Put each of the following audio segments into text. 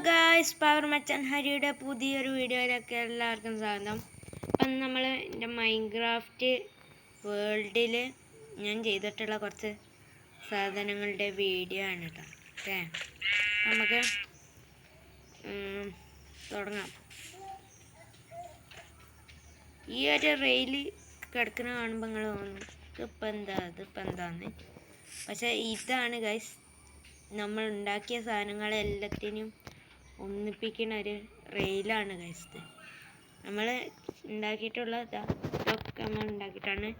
Guys, power മച്ചാൻ ഹരിയുടെ പുതിയൊരു വീഡിയോയിലൊക്കെ എല്ലാവർക്കും സ്വാഗതം. അപ്പം നമ്മൾ എൻ്റെ മൈൻക്രാഫ്റ്റ് വേൾഡിൽ ഞാൻ ചെയ്തിട്ടുള്ള കുറച്ച് സാധനങ്ങളുടെ വീഡിയോ ആണ് കേട്ടോ. ഓക്കെ, നമുക്ക് തുടങ്ങാം. ഈ ഒരു റെയിൽ കിടക്കുന്ന കാണുമ്പോൾ നിങ്ങൾ തോന്നും ഇതിപ്പോൾ എന്താന്ന്. പക്ഷേ ഇതാണ് ഗൈസ്, നമ്മൾ ഉണ്ടാക്കിയ സാധനങ്ങളെല്ലാത്തിനും ഒന്നിപ്പിക്കുന്ന ഒരു റെയിലാണ് ഗൈസ്. നമ്മൾ ഉണ്ടാക്കിയിട്ടുള്ള ഇതൊക്കെ നമ്മൾ ഉണ്ടാക്കിയിട്ടാണ്.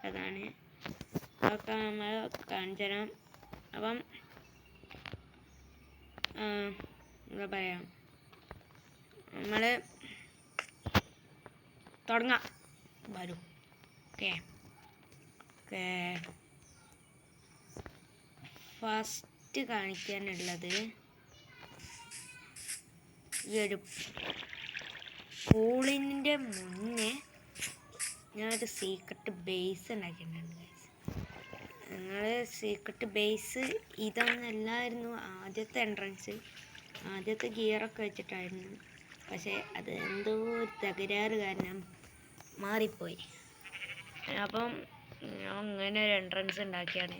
അതാണ് അതൊക്കെ നമ്മൾ കാണിച്ചു തരാം. അപ്പം എന്താ പറയുക, നമ്മൾ തുടങ്ങാം. വരും. ഓക്കെ ഓക്കെ ഫസ്റ്റ് കാണിക്കാനുള്ളത് ഈ ഒരു പൂളിൻ്റെ മുന്നേ ഞാനൊരു സീക്രട്ട് ബേസ് ഉണ്ടാക്കിയിട്ടുണ്ട് ഗൈസ്. ഞങ്ങൾ സീക്രട്ട് ബേസ് ഇതൊന്നല്ലായിരുന്നു ആദ്യത്തെ എൻട്രൻസ്. ആദ്യത്തെ ഗിയറൊക്കെ വെച്ചിട്ടായിരുന്നു. പക്ഷേ അത് എന്തോ ഒരു തകരാറ് കാരണം മാറിപ്പോയി. അപ്പം ഞാൻ അങ്ങനെ ഒരു എൻട്രൻസ് ഉണ്ടാക്കിയാണ്.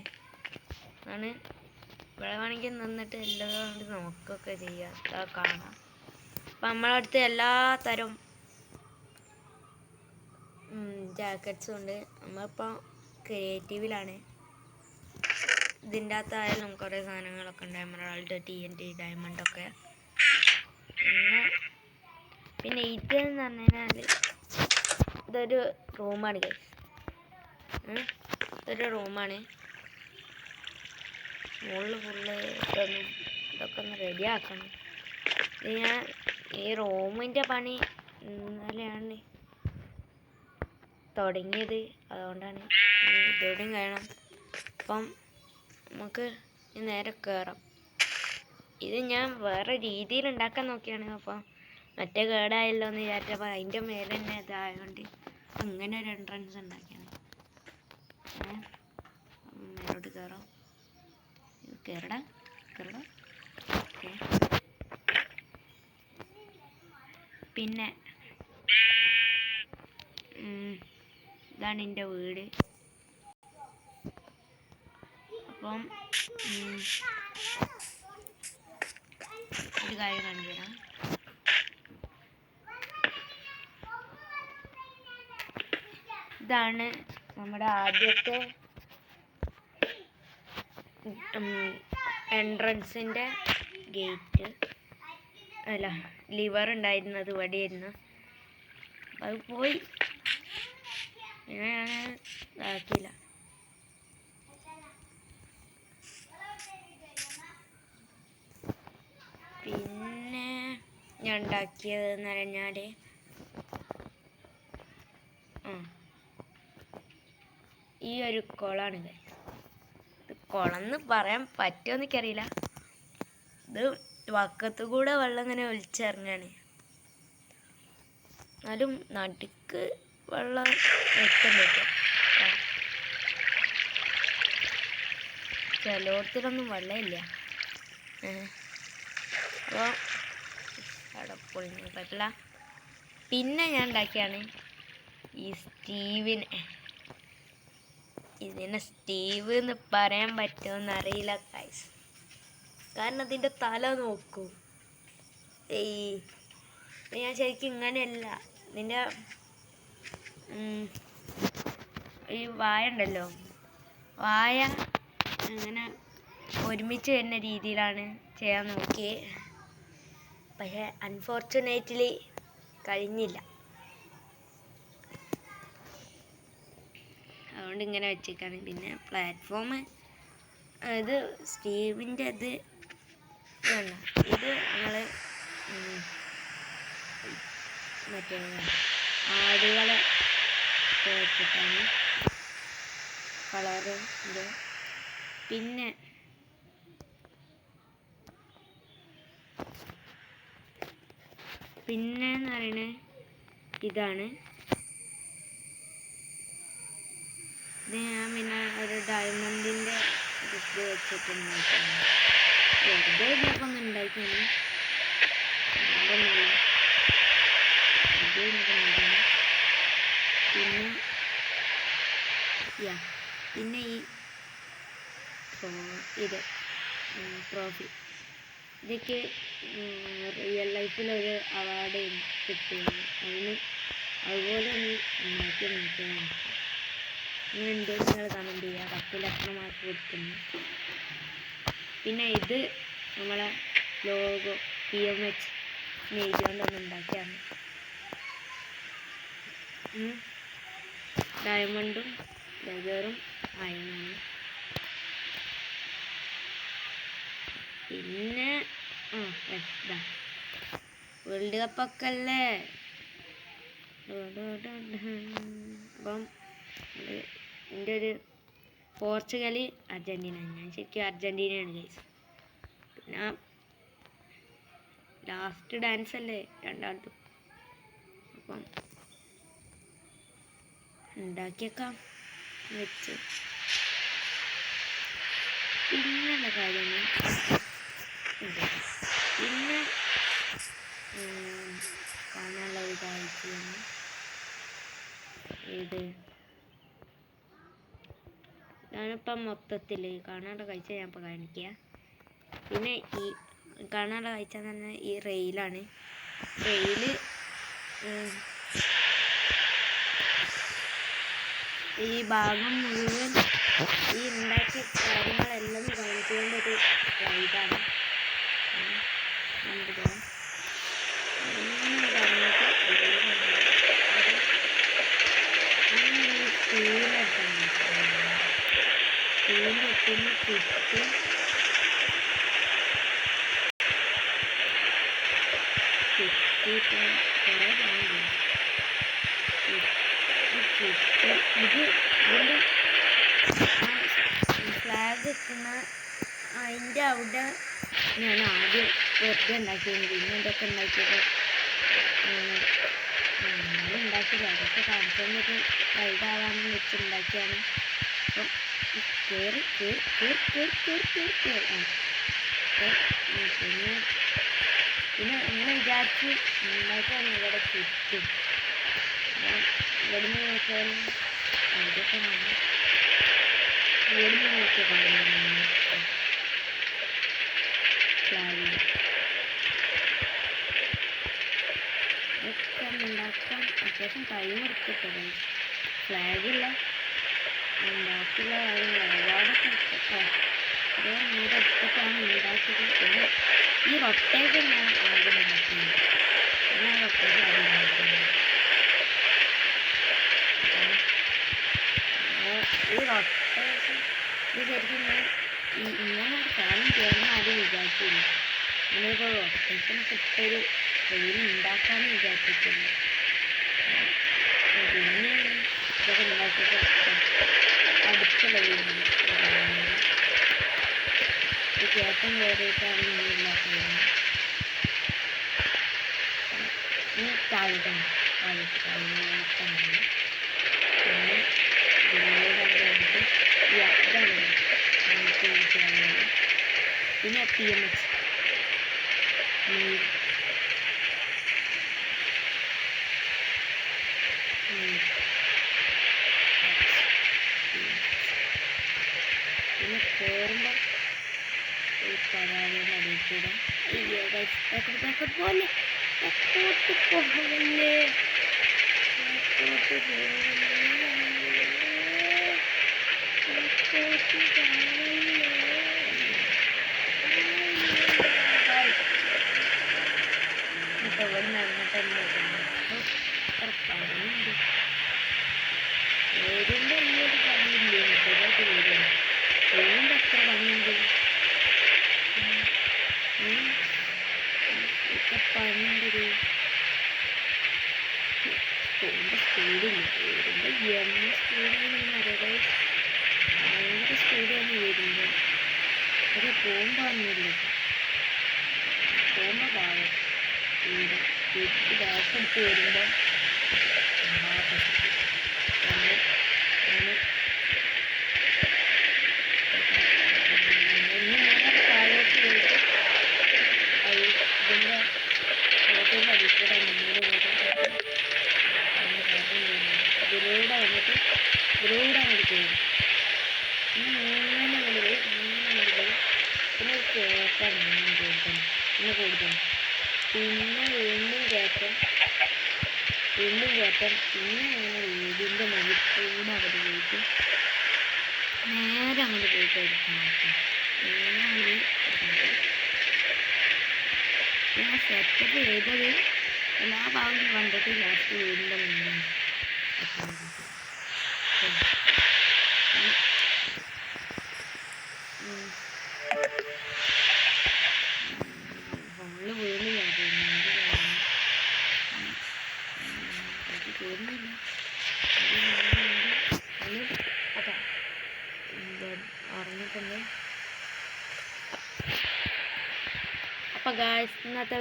ആണ് ഇവിടെ വേണമെങ്കിൽ നിന്നിട്ട് എല്ലാം കൊണ്ട് നോക്കുകയൊക്കെ ചെയ്യാം, കാണാം. അപ്പം നമ്മളടുത്ത് എല്ലാ തരം ജാക്കറ്റ്സും ഉണ്ട്. നമ്മളിപ്പോൾ ക്രിയേറ്റീവിലാണ്. ഇതിൻ്റെ അകത്തായാലും കുറേ സാധനങ്ങളൊക്കെ ഉണ്ട്. Emerald, TNT, ഡയമണ്ടൊക്കെ. പിന്നെ ഇതെന്ന് പറഞ്ഞു കഴിഞ്ഞാൽ ഇതൊരു റൂമാണ് ഗൈസ്. ഇതൊരു റൂമാണ്. മുകളിൽ ഫുള്ള് ഇതൊക്കെ ഒന്ന് റെഡിയാക്കണം. ഇത് ഞാൻ ഈ റൂമിൻ്റെ പണി ഇന്നലെയാണ് തുടങ്ങിയത്. അതുകൊണ്ടാണ് ഇതോടെയും കഴിയണം. അപ്പം നമുക്ക് നേരെ കയറാം. ഇത് ഞാൻ വേറെ രീതിയിൽ ഉണ്ടാക്കാൻ നോക്കിയാണ്. അപ്പം മറ്റേ കേടായല്ലോ എന്ന് വിചാരിച്ചപ്പോൾ അതിൻ്റെ മേലെ തന്നെ ഇതായതുകൊണ്ട് അങ്ങനെ ഒരു എൻട്രൻസ് ഉണ്ടാക്കിയാണ്. മേലോട്ട് കയറാം. കയറടാ. ഓക്കെ, പിന്നെ ഇതാണ് എൻ്റെ വീട്. അപ്പം ഒരു കാര്യം കാണിച്ചു തരാം. ഇതാണ് നമ്മുടെ ആദ്യത്തെ എൻട്രൻസിൻ്റെ ഗേറ്റ്. അല്ല, ലിവർ ഉണ്ടായിരുന്നത് ഇവിടെയായിരുന്നു. അത് പോയി, ഞാൻ ഇതാക്കിയില്ല. പിന്നെ ഞാൻ ഉണ്ടാക്കിയതെന്ന് പറഞ്ഞാൽ ഈ ഒരു കുളമാണ്. ഇത് കുളം എന്ന് പറയാൻ പറ്റുമോ എനിക്കറിയില്ല. ഇത് വക്കത്തു കൂടെ വെള്ളം ഇങ്ങനെ ഒലിച്ചിറങ്ങാണ്. എന്നാലും നടുക്ക് വെള്ളം എത്തുന്നുണ്ട്. ചിലയിടത്തിലൊന്നും വെള്ളമില്ല. അപ്പോൾ അവിടെ പൊളിഞ്ഞ പറ്റില്ല. പിന്നെ ഞാൻ ഉണ്ടാക്കിയാണ് ഈ സ്റ്റീവിനെ. ഇതിനെ സ്റ്റീവ് എന്ന് പറയാൻ പറ്റുമെന്ന് അറിയില്ല ഗൈസ്, കാരണം അതിൻ്റെ തല നോക്കൂ. ഞാൻ ശരിക്കും ഇങ്ങനെയല്ല. ഇതിൻ്റെ ഈ വായ ഉണ്ടല്ലോ, വായ അങ്ങനെ ഒരുമിച്ച് വരുന്ന രീതിയിലാണ് ചെയ്യാൻ നോക്കിയത്. പക്ഷേ അൺഫോർച്ചുനേറ്റ്ലി കഴിഞ്ഞില്ല. അതുകൊണ്ട് ഇങ്ങനെ വെച്ചേക്കാണ്. പിന്നെ പ്ലാറ്റ്ഫോം ഇത് സ്റ്റീവിൻ്റെ ഇത് വേണ്ട. ഇത് നമ്മൾ മറ്റേ ആടുകളെ വെച്ചിട്ടാണ് കളറ് ഇത്. പിന്നെന്ന് പറയുന്നത് ഇതാണ്. ഇത് ഞാൻ പിന്നെ ഒരു ഡയമണ്ടിൻ്റെ ഇത് വെച്ചിട്ടുണ്ട്. വെറുതെ ഇതിനൊക്കെ ഒന്ന് ഉണ്ടാക്കിയാണ്. അതൊന്നുമില്ല. പിന്നെ പിന്നെ ഈ ഇത് ട്രോഫി ഇതൊക്കെ റിയൽ ലൈഫിലൊരു അവാർഡ് കിട്ടിയാണ്. അതുപോലെ ഒന്ന് ഉണ്ടാക്കി നോക്കിയാണ്. അങ്ങനെ ഉണ്ടെങ്കിൽ നിങ്ങൾ കമൻറ്റ് ചെയ്യുക. 10ൽ എത്ര മാർക്ക് കൊടുക്കുന്നു. പിന്നെ ഇത് നമ്മളെ ലോഗോ PMH എഴുതിയോണ്ടൊന്ന് ഉണ്ടാക്കിയാണ്. ഡയമണ്ടും ലെതറും അയണാണ്. പിന്നെ വേൾഡ് കപ്പൊക്കെ അല്ലേ. അപ്പം എൻ്റെ ഒരു പോർച്ചുഗൽ അർജൻറ്റീന. ഞാൻ ശരിക്കും അർജൻറ്റീനയാണ് ഗൈസ്. പിന്നെ ലാസ്റ്റ് ഡാൻസ് അല്ലേ രണ്ടാമതും. അപ്പം ഉണ്ടാക്കിയേക്കാം വെച്ച്. പിന്നെയുള്ള കാര്യങ്ങൾ പിന്നെ കാണാനുള്ള ഒരു കാഴ്ചയാണ് ഞാനിപ്പം മൊത്തത്തിൽ കാണാനുള്ള കാഴ്ച ഞാൻ ഇപ്പോൾ കാണിക്കുക. പിന്നെ ഈ കാണാനുള്ള കാഴ്ച എന്ന് പറഞ്ഞാൽ ഈ റെയിലാണ്. റെയില് ഈ ഭാഗം മുഴുവൻ ഈ ഉണ്ടാക്കിയ കാര്യങ്ങളെല്ലാം കാണിച്ചുകൊണ്ടൊരു റൈഡാണ്. ഫ്ലാഗ് വെക്കുന്ന അതിൻ്റെ അവിടെ ഞാൻ ആദ്യം വെറുതെ ഉണ്ടാക്കിയത്. പിന്നെ ഇതൊക്കെ ഉണ്ടാക്കിയത് ഉണ്ടാക്കില്ല. അതൊക്കെ കാണിച്ചുകൊണ്ടൊരു റൈഡാവാനും വെച്ചുണ്ടാക്കിയാണ്. അപ്പം കയറി പിന്നെ അങ്ങനെ വിചാരിച്ച് ഉണ്ടാക്കിയാണ് ഇവിടെ ചുറ്റും. ഇവിടുന്ന് നോക്കിയാൽ ഇതൊക്കെ ഇവിടുന്ന് നോക്കിയാൽ ഫ്ലാഗ് ഇതൊക്കെ ഉണ്ടാക്കാൻ അത്യാവശ്യം ടൈം എടുത്തിട്ട് ഫ്ലാഗില്ല ബാക്കിയുള്ള കാര്യങ്ങൾ ഒരുപാടൊക്കെ കുറേ നേരം എടുത്തിട്ടാണ് ഉണ്ടാക്കിയത്. പിന്നെ ഈ റൊട്ടേഷൻ ഞാൻ ആദ്യം ഉണ്ടാക്കുന്നത്. പിന്നെ ആ റൊട്ടേഷൻ ആദ്യം ഉണ്ടാക്കുന്നത്. ഈ റൊട്ടേഷൻ ഇത് ശരിക്കും ഞാൻ ഇങ്ങനെ ഒരു കാര്യം ചെയ്യാമെന്ന് ആദ്യം വിചാരിച്ചില്ല. ഇങ്ങനെയൊക്കെ റൊട്ടേഷനൊക്കെ ഇട്ടൊരു ട്രെയിൻ ഉണ്ടാക്കാമെന്ന് വിചാരിച്ചിട്ടില്ല. പിന്നെ ഇതൊക്കെ ഉണ്ടാക്കിയിട്ട് അടുത്തുള്ള വീടുണ്ട് ഈ കയറ്റം കയറിയിട്ടാണ് ഇല്ലാത്തത്. ഈ താഴത്താണ് പിന്നെ പിന്നെ PMH പിന്നെ കയറുമ്പോൾ ഈ പരാതിയുടെ അടിയിൽ കൂടെ പോലെ പോകല്ലേ ഏതിൻ്റെ ഈ ഒരു പണിയില്ലേ ചെറുതായിട്ട് വരും. ഏതിൻ്റെ എത്ര പണിയുണ്ട് ഇപ്പം പണിയുണ്ടൊരു പോകുമ്പോൾ സ്പീഡില്ല. വരുമ്പോൾ സ്പീഡാണെന്ന് അറിയാതെ ഭയങ്കര സ്പീഡാണ് വരുമ്പോൾ. അത് പോകുമ്പോൾ ഒന്നുമില്ല. പോകുമ്പോൾ പാവം തിരിച്ച് ബാക്കടിച്ച് വരുമ്പോൾ നേരെ താഴോട്ട് പോയിട്ട് ഇതിൻ്റെ ഇതിലൂടെ അങ്ങോട്ട് കയറി പിന്നെ അങ്ങനെ അങ്ങോട്ട് പോയി പിന്നെ കയറ്റാണ് പിന്നെ കൂടുതൽ പിന്നെ വീണ്ടും കയറ്റം പിന്നെ അങ്ങനെ വീടിൻ്റെ മുകളിൽ കൂടെ അങ്ങോട്ട് പോയിട്ട് നേരെ അങ്ങോട്ട് പോയിട്ട് എടുക്കാം നേരെ അങ്ങോട്ട് ഞാൻ സെറ്റപ്പ് ചെയ്തത് എല്ലാ ഭാഗവും കണ്ടിട്ട് ലാസ്റ്റ് വീടിൻ്റെ മുന്നിൽ ഫോണിൽ വീണില്ല കേറുന്നില്ല അതാ ഉറങ്ങിയിട്ടുണ്ട്. അപ്പോൾ ഗായ്സ് ഇന്നത്തെ